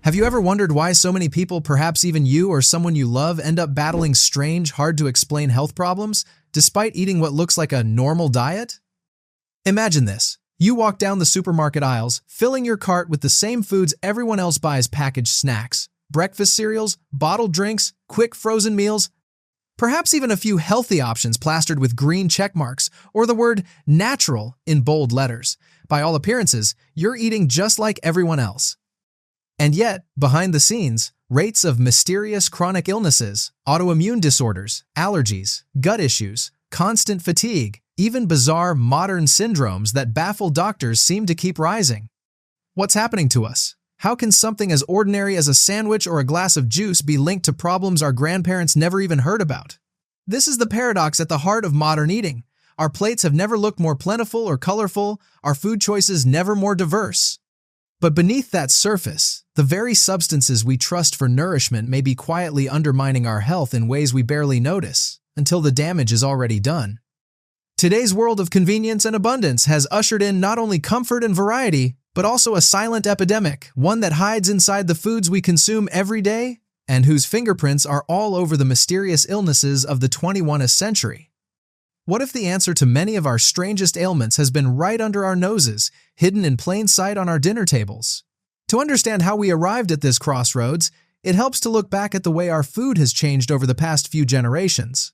Have you ever wondered why so many people, perhaps even you or someone you love, end up battling strange, hard-to-explain health problems despite eating what looks like a normal diet? Imagine this. You walk down the supermarket aisles, filling your cart with the same foods everyone else buys: packaged snacks, breakfast cereals, bottled drinks, quick frozen meals, perhaps even a few healthy options plastered with green check marks or the word natural in bold letters. By all appearances, you're eating just like everyone else. And yet, behind the scenes, rates of mysterious chronic illnesses, autoimmune disorders, allergies, gut issues, constant fatigue, even bizarre modern syndromes that baffle doctors seem to keep rising. What's happening to us? How can something as ordinary as a sandwich or a glass of juice be linked to problems our grandparents never even heard about? This is the paradox at the heart of modern eating. Our plates have never looked more plentiful or colorful, our food choices never more diverse. But beneath that surface, the very substances we trust for nourishment may be quietly undermining our health in ways we barely notice, until the damage is already done. Today's world of convenience and abundance has ushered in not only comfort and variety, but also a silent epidemic, one that hides inside the foods we consume every day and whose fingerprints are all over the mysterious illnesses of the 21st century. What if the answer to many of our strangest ailments has been right under our noses, hidden in plain sight on our dinner tables? To understand how we arrived at this crossroads, it helps to look back at the way our food has changed over the past few generations.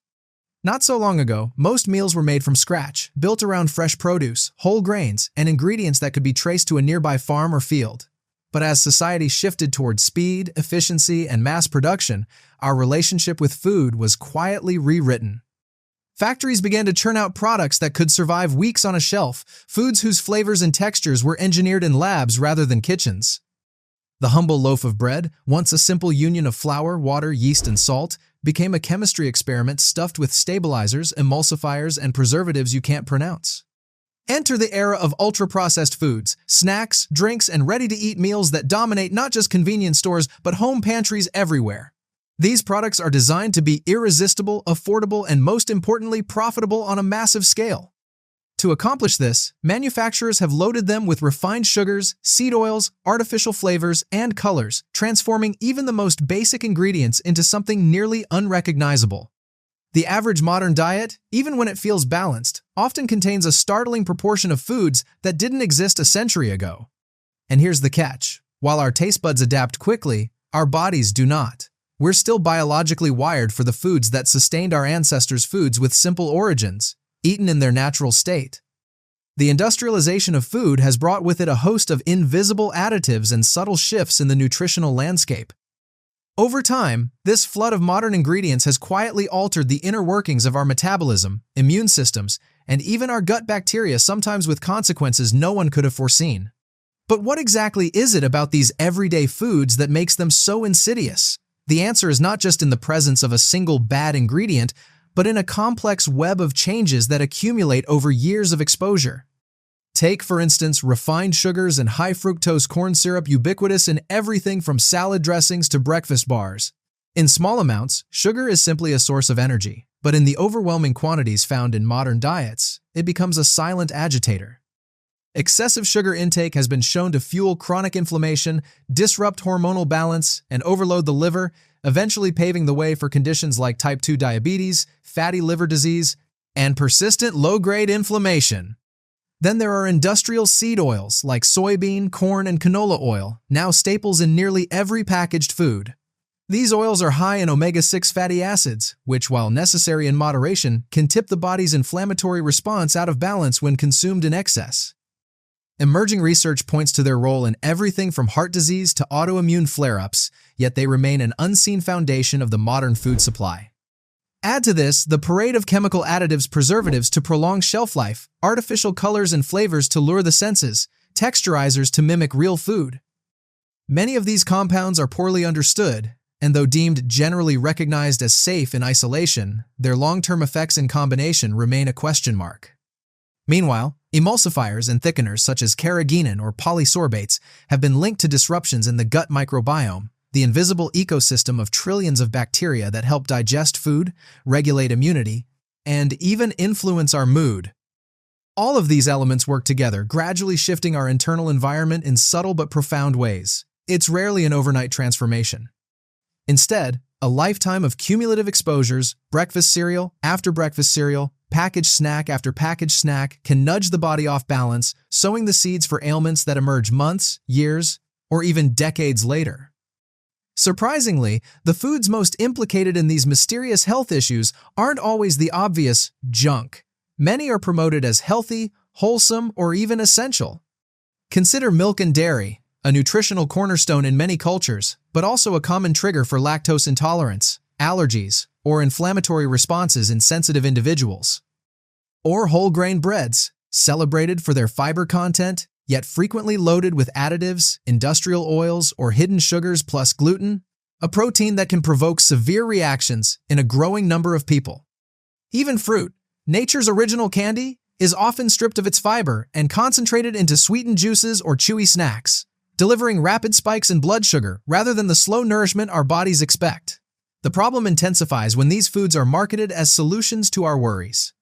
Not so long ago, most meals were made from scratch, built around fresh produce, whole grains, and ingredients that could be traced to a nearby farm or field. But as society shifted toward speed, efficiency, and mass production, our relationship with food was quietly rewritten. Factories began to churn out products that could survive weeks on a shelf, foods whose flavors and textures were engineered in labs rather than kitchens. The humble loaf of bread, once a simple union of flour, water, yeast, and salt, became a chemistry experiment stuffed with stabilizers, emulsifiers, and preservatives you can't pronounce. Enter the era of ultra-processed foods, snacks, drinks, and ready-to-eat meals that dominate not just convenience stores, but home pantries everywhere. These products are designed to be irresistible, affordable, and most importantly, profitable on a massive scale. To accomplish this, manufacturers have loaded them with refined sugars, seed oils, artificial flavors, and colors, transforming even the most basic ingredients into something nearly unrecognizable. The average modern diet, even when it feels balanced, often contains a startling proportion of foods that didn't exist a century ago. And here's the catch. While our taste buds adapt quickly, our bodies do not. We're still biologically wired for the foods that sustained our ancestors' foods with simple origins, eaten in their natural state. The industrialization of food has brought with it a host of invisible additives and subtle shifts in the nutritional landscape. Over time, this flood of modern ingredients has quietly altered the inner workings of our metabolism, immune systems, and even our gut bacteria, sometimes with consequences no one could have foreseen. But what exactly is it about these everyday foods that makes them so insidious? The answer is not just in the presence of a single bad ingredient, but in a complex web of changes that accumulate over years of exposure. Take, for instance, refined sugars and high-fructose corn syrup, ubiquitous in everything from salad dressings to breakfast bars. In small amounts, sugar is simply a source of energy, but in the overwhelming quantities found in modern diets, it becomes a silent agitator. Excessive sugar intake has been shown to fuel chronic inflammation, disrupt hormonal balance, and overload the liver, eventually paving the way for conditions like type 2 diabetes, fatty liver disease, and persistent low-grade inflammation. Then there are industrial seed oils like soybean, corn, and canola oil, now staples in nearly every packaged food. These oils are high in omega-6 fatty acids, which, while necessary in moderation, can tip the body's inflammatory response out of balance when consumed in excess. Emerging research points to their role in everything from heart disease to autoimmune flare-ups, yet they remain an unseen foundation of the modern food supply. Add to this the parade of chemical additives, preservatives to prolong shelf life, artificial colors and flavors to lure the senses, texturizers to mimic real food. Many of these compounds are poorly understood, and though deemed generally recognized as safe in isolation, their long-term effects in combination remain a question mark. Meanwhile, emulsifiers and thickeners such as carrageenan or polysorbates have been linked to disruptions in the gut microbiome, the invisible ecosystem of trillions of bacteria that help digest food, regulate immunity, and even influence our mood. All of these elements work together, gradually shifting our internal environment in subtle but profound ways. it's rarely an overnight transformation. Instead, a lifetime of cumulative exposures, breakfast cereal after breakfast cereal, packaged snack after packaged snack, can nudge the body off balance, sowing the seeds for ailments that emerge months, years, or even decades later. Surprisingly, the foods most implicated in these mysterious health issues aren't always the obvious junk. Many are promoted as healthy, wholesome, or even essential. Consider milk and dairy, a nutritional cornerstone in many cultures, but also a common trigger for lactose intolerance, allergies, or inflammatory responses in sensitive individuals. Or whole grain breads, celebrated for their fiber content, yet frequently loaded with additives, industrial oils, or hidden sugars plus gluten, a protein that can provoke severe reactions in a growing number of people. Even fruit, nature's original candy, is often stripped of its fiber and concentrated into sweetened juices or chewy snacks, delivering rapid spikes in blood sugar rather than the slow nourishment our bodies expect. The problem intensifies when these foods are marketed as solutions to our worries.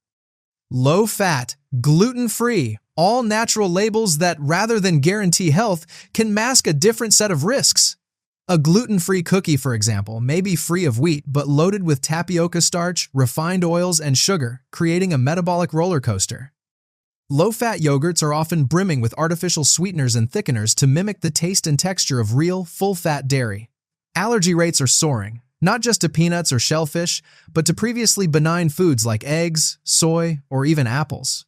Low-fat, gluten-free, all-natural labels that, rather than guarantee health, can mask a different set of risks. A gluten-free cookie, for example, may be free of wheat but loaded with tapioca starch, refined oils, and sugar, creating a metabolic roller coaster. Low-fat yogurts are often brimming with artificial sweeteners and thickeners to mimic the taste and texture of real, full-fat dairy. Allergy rates are soaring, not just to peanuts or shellfish, but to previously benign foods like eggs, soy, or even apples.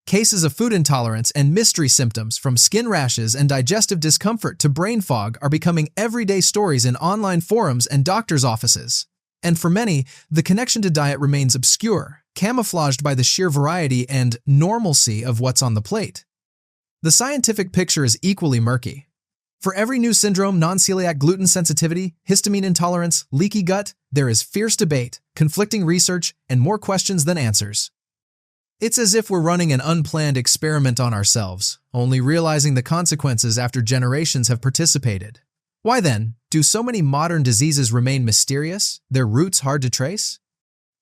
Cases of food intolerance and mystery symptoms from skin rashes and digestive discomfort to brain fog are becoming everyday stories in online forums and doctors' offices. And for many, the connection to diet remains obscure, camouflaged by the sheer variety and normalcy of what's on the plate. The scientific picture is equally murky. For every new syndrome, non-celiac gluten sensitivity, histamine intolerance, leaky gut, there is fierce debate, conflicting research, and more questions than answers. It's as if we're running an unplanned experiment on ourselves, only realizing the consequences after generations have participated. Why then, do so many modern diseases remain mysterious, their roots hard to trace?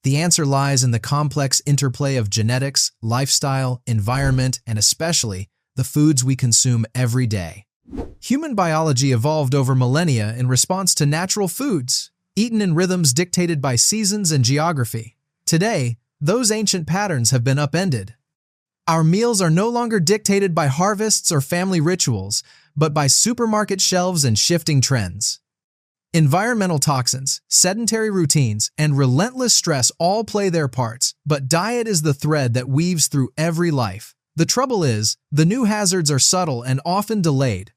The answer lies in the complex interplay of genetics, lifestyle, environment, and especially the foods we consume every day. Human biology evolved over millennia in response to natural foods, eaten in rhythms dictated by seasons and geography. Today, those ancient patterns have been upended. Our meals are no longer dictated by harvests or family rituals, but by supermarket shelves and shifting trends. Environmental toxins, sedentary routines, and relentless stress all play their parts, but diet is the thread that weaves through every life. The trouble is, the new hazards are subtle and often delayed.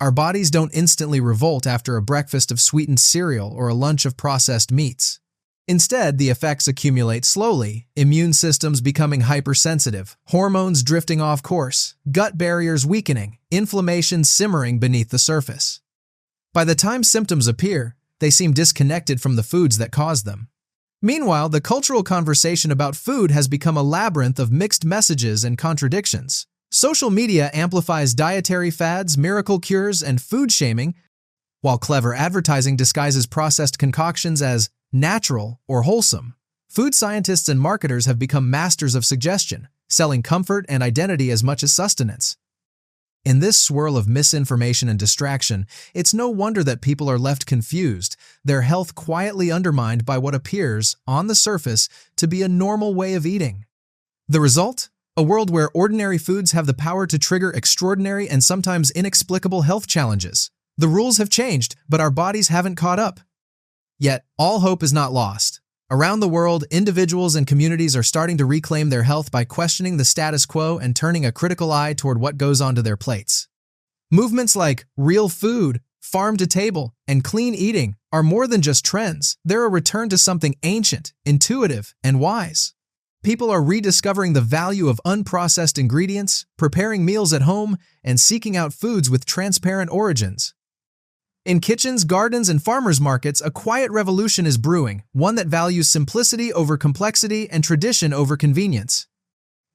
Our bodies don't instantly revolt after a breakfast of sweetened cereal or a lunch of processed meats. Instead, the effects accumulate slowly, immune systems becoming hypersensitive, hormones drifting off course, gut barriers weakening, inflammation simmering beneath the surface. By the time symptoms appear, they seem disconnected from the foods that cause them. Meanwhile, the cultural conversation about food has become a labyrinth of mixed messages and contradictions. Social media amplifies dietary fads, miracle cures, and food shaming, while clever advertising disguises processed concoctions as natural or wholesome. Food scientists and marketers have become masters of suggestion, selling comfort and identity as much as sustenance. In this swirl of misinformation and distraction, it's no wonder that people are left confused, their health quietly undermined by what appears, on the surface, to be a normal way of eating. The result? A world where ordinary foods have the power to trigger extraordinary and sometimes inexplicable health challenges. The rules have changed, but our bodies haven't caught up. Yet, all hope is not lost. Around the world, individuals and communities are starting to reclaim their health by questioning the status quo and turning a critical eye toward what goes onto their plates. Movements like real food, farm to table, and clean eating are more than just trends. They're a return to something ancient, intuitive, and wise. People are rediscovering the value of unprocessed ingredients, preparing meals at home, and seeking out foods with transparent origins. In kitchens, gardens, and farmers' markets, a quiet revolution is brewing, one that values simplicity over complexity and tradition over convenience.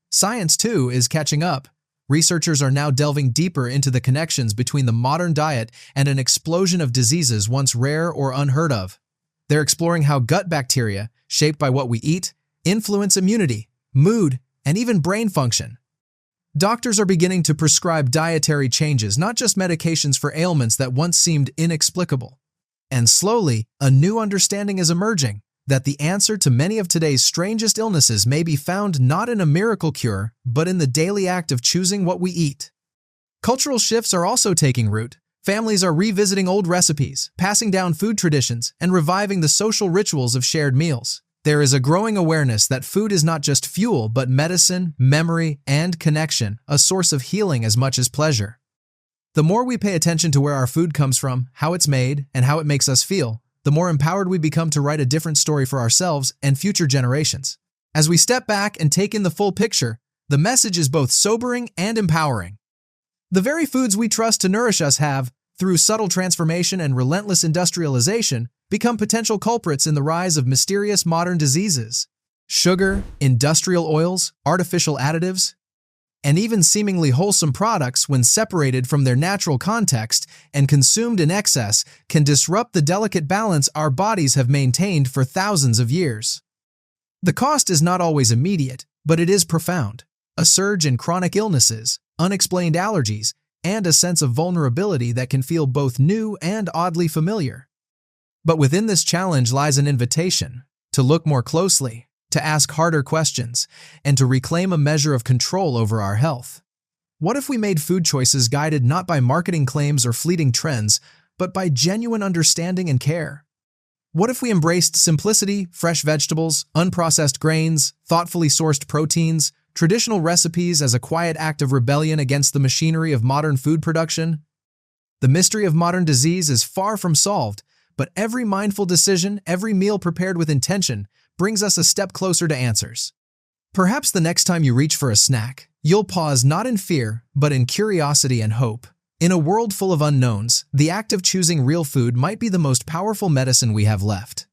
Science, too, is catching up. Researchers are now delving deeper into the connections between the modern diet and an explosion of diseases once rare or unheard of. They're exploring how gut bacteria, shaped by what we eat, influence immunity, mood, and even brain function. Doctors are beginning to prescribe dietary changes, not just medications for ailments that once seemed inexplicable. And slowly, a new understanding is emerging that the answer to many of today's strangest illnesses may be found not in a miracle cure, but in the daily act of choosing what we eat. Cultural shifts are also taking root. Families are revisiting old recipes, passing down food traditions, and reviving the social rituals of shared meals. There is a growing awareness that food is not just fuel, but medicine, memory, and connection, a source of healing as much as pleasure. The more we pay attention to where our food comes from, how it's made, and how it makes us feel, the more empowered we become to write a different story for ourselves and future generations. As we step back and take in the full picture, the message is both sobering and empowering. The very foods we trust to nourish us have, through subtle transformation and relentless industrialization, become potential culprits in the rise of mysterious modern diseases. Sugar, industrial oils, artificial additives, and even seemingly wholesome products, when separated from their natural context and consumed in excess, can disrupt the delicate balance our bodies have maintained for thousands of years. The cost is not always immediate, but it is profound. A surge in chronic illnesses, unexplained allergies, and a sense of vulnerability that can feel both new and oddly familiar. But within this challenge lies an invitation to look more closely, to ask harder questions, and to reclaim a measure of control over our health. What if we made food choices guided not by marketing claims or fleeting trends, but by genuine understanding and care? What if we embraced simplicity, fresh vegetables, unprocessed grains, thoughtfully sourced proteins, traditional recipes as a quiet act of rebellion against the machinery of modern food production? The mystery of modern disease is far from solved, but every mindful decision, every meal prepared with intention, brings us a step closer to answers. Perhaps the next time you reach for a snack, you'll pause not in fear, but in curiosity and hope. In a world full of unknowns, the act of choosing real food might be the most powerful medicine we have left.